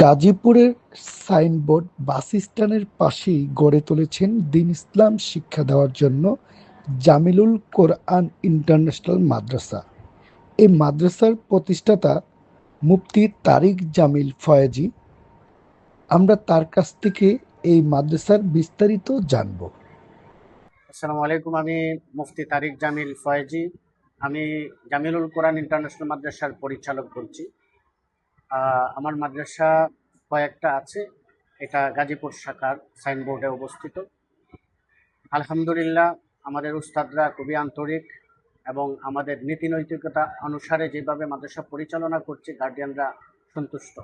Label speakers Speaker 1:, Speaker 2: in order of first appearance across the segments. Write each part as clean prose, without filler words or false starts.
Speaker 1: গাজীপুরের সাইনবোর্ড বাসস্ট্যান্ডের পাশেই গড়ে তুলেছেন দ্বীন ইসলাম শিক্ষা দেওয়ার জন্য জামিলুল কোরআন ইন্টারন্যাশনাল মাদ্রাসা। এই মাদ্রাসার প্রতিষ্ঠাতা মুফতি তারিক জামিল ফয়েজী। আমরা তার কাছ থেকে এই মাদ্রাসার বিস্তারিত জানব।
Speaker 2: আসসালামু আলাইকুম। আমি মুফতি তারিক জামিল ফয়েজী। আমি জামিলুল কোরআন ইন্টারন্যাশনাল মাদ্রাসার পরিচালক বলছি। আমার মাদ্রাসা কয়েকটা আছে, এটা গাজীপুর শাখার সাইনবোর্ডে অবস্থিত। আলহামদুলিল্লাহ, আমাদের উস্তাদরা খুবই আন্তরিক এবং আমাদের নীতি নৈতিকতা অনুসারে যেভাবে মাদ্রাসা পরিচালনা করছে, গার্ডিয়ানরা সন্তুষ্ট,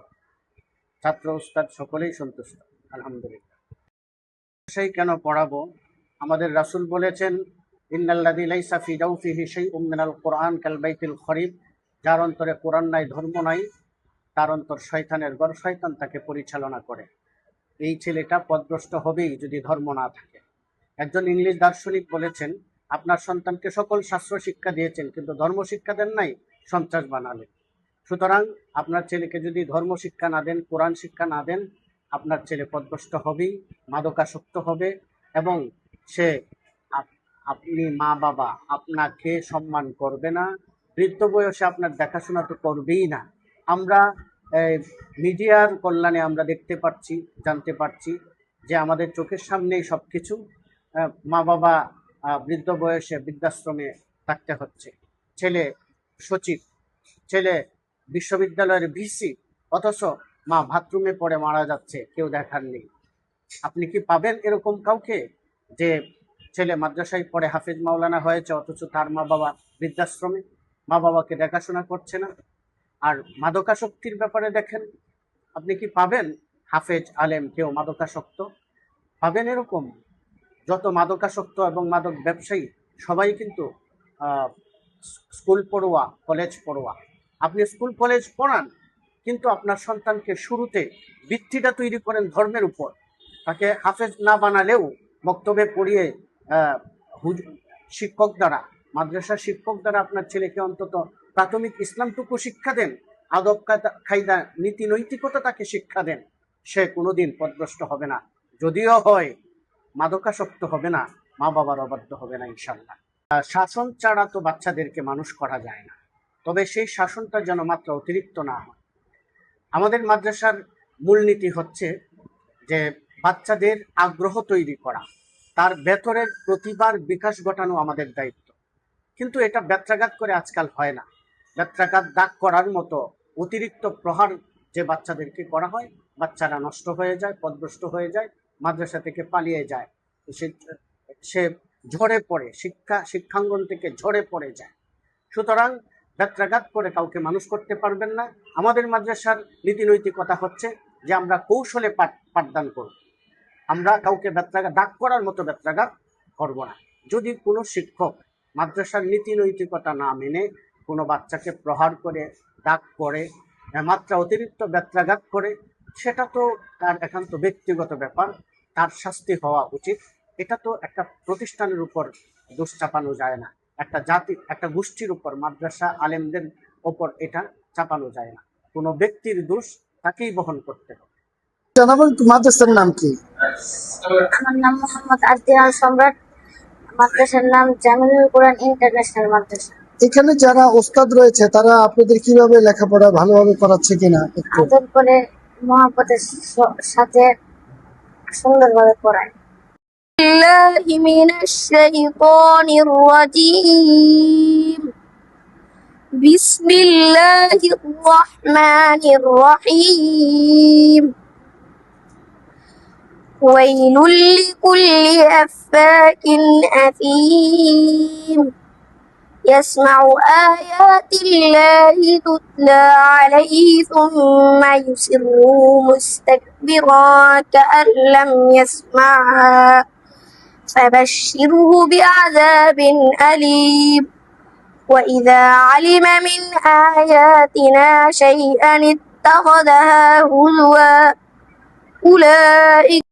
Speaker 2: ছাত্র উস্তাদ সকলেই সন্তুষ্ট আলহামদুলিল্লাহ। সেই কেন পড়াবো? আমাদের রাসূল বলেছেন, ইন্নাল্লাযী লাইসা ফি জাওফিহি শাইউম মিনাল কোরআন কাল বাইতিল খরিব। যার অন্তরে কোরআন নাই, ধর্ম নাই, তার অন্তর শয়তানের ঘর, শয়তান তাকে পরিচালনা করে। এই ছেলেটা পথভ্রষ্ট হবেই যদি ধর্ম না থাকে। একজন ইংলিশ দার্শনিক বলেছেন, আপনার সন্তানকে সকল শাস্ত্র শিক্ষা দিয়েছেন কিন্তু ধর্ম শিক্ষা দেন নাই, সন্ত্রাস বানালেন। সুতরাং আপনার ছেলেকে যদি ধর্ম শিক্ষা না দেন, কোরআন শিক্ষা না দেন, আপনার ছেলে পথভ্রষ্ট হবেই, মাদকাসক্ত হবে এবং সে আপনি মা বাবা আপনাকে সম্মান করবে না, বৃদ্ধ বয়সে আপনার দেখাশোনা তো করবেই না। আমরা মিডিয়ার কল্যাণে আমরা দেখতে পাচ্ছি, জানতে পারছি যে আমাদের চোখের সামনেই সব কিছু। মা বাবা বৃদ্ধ বয়সে বৃদ্ধাশ্রমে থাকতে হচ্ছে, ছেলে সচিব, ছেলে বিশ্ববিদ্যালয়ের ভিসি, অথচ মা বাথরুমে পড়ে মারা যাচ্ছে, কেউ দেখার নেই। আপনি কি পাবেন এরকম কাউকে যে ছেলে মাদ্রাসায় পড়ে হাফেজ মাওলানা হয়েছে অথচ তার মা বাবা বৃদ্ধাশ্রমে, মা বাবাকে দেখাশোনা করছে না? আর মাদকাসক্তির ব্যাপারে দেখেন, আপনি কি পাবেন হাফেজ আলেম কেউ মাদকাসক্ত? পাবেন এরকম? যত মাদকাসক্ত এবং মাদক ব্যবসায়ী সবাই কিন্তু স্কুল পড়ুয়া, কলেজ পড়ুয়া। আপনি স্কুল কলেজ পড়ান কিন্তু আপনার সন্তানকে শুরুতে ভিত্তিটা তৈরি করেন ধর্মের উপর। তাকে হাফেজ না বানালেও মক্তবে পড়িয়ে শিক্ষক দ্বারা, মাদ্রাসার শিক্ষক দ্বারা আপনার ছেলেকে অন্তত প্রাথমিক ইসলামটুকু শিক্ষা দেন, আদব কায়দা নীতি নৈতিকতা তাকে শিক্ষা দেন। সে কোনোদিন পথভ্রষ্ট হবে না, যদিও হয় মাদকাসক্ত হবে না, মা বাবার অবাধ্য হবে না ইনশাল্লাহ। শাসন ছাড়া তো বাচ্চাদেরকে মানুষ করা যায় না, তবে সেই শাসনটা যেন মাত্র অতিরিক্ত না হয়। আমাদের মাদ্রাসার মূলনীতি হচ্ছে যে বাচ্চাদের আগ্রহ তৈরি করা, তার ভেতরের প্রতিভার বিকাশ ঘটানো আমাদের দায়িত্ব। কিন্তু এটা ব্যত্রাঘাত করে আজকাল হয় না। ব্যত্রাঘাত দাগ করার মতো অতিরিক্ত প্রহার যে বাচ্চাদেরকে করা হয়, বাচ্চারা নষ্ট হয়ে যায়, পথভ্রষ্ট হয়ে যায়, মাদ্রাসা থেকে পালিয়ে যায়, সে ঝরে পড়ে, শিক্ষাঙ্গন থেকে ঝরে পড়ে যায়। সুতরাং ব্যত্রাঘাত করে কাউকে মানুষ করতে পারবেন না। আমাদের মাদ্রাসার নীতি নৈতিকতা হচ্ছে যে আমরা কৌশলে পাঠদান করব, আমরা কাউকে দাগ করার মতো ব্যত্রাঘাত করব না। যদি কোনো শিক্ষক মাদ্রাসার নীতি নৈতিকতা না মেনে কোনো বাচ্চাকে প্রহার করে, দাগ করে, মাত্রা অতিরিক্ত ব্যত্রাঘাত করে, সেটা তো তার একান্ত ব্যক্তিগত ব্যাপার, তার শাস্তি হওয়া উচিত। এটা তো একটা প্রতিষ্ঠানের উপর দোষ চাপানো যায় না, একটা জাতি, একটা গোষ্ঠীর উপর, মাদ্রাসা আলেমদের ওপর এটা চাপানো যায় না। কোনো ব্যক্তির দোষ তাকেই বহন করতে হবে।
Speaker 1: জানাবেন মাদ্রাসার নাম কি?
Speaker 3: আমার নাম মোহাম্মদ আজদিয়ান সম্রাট। মাদ্রাসার নাম জামিলুল কোরআন ইন্টারন্যাশনাল মাদ্রাসা।
Speaker 1: এখানে যারা ওস্তাদ রয়েছে তারা আপনাদের কিভাবে লেখাপড়া ভালোভাবে করাচ্ছে কিনা একটু?
Speaker 3: আদর করে মহব্বতের সাথে সুন্দরভাবে পড়ায়। বিল্লাহি মিনাশ শাইতানির রাজীম। বিসমিল্লাহির রহমানির রহিম। ويل لكل أفاك أثيم يسمع آيات الله تتلى عليه ثم يصر مستكبرا كأن لم يسمعها فبشره بعذاب أليم وإذا علم من آياتنا شيئا اتخذها هزوا أولئك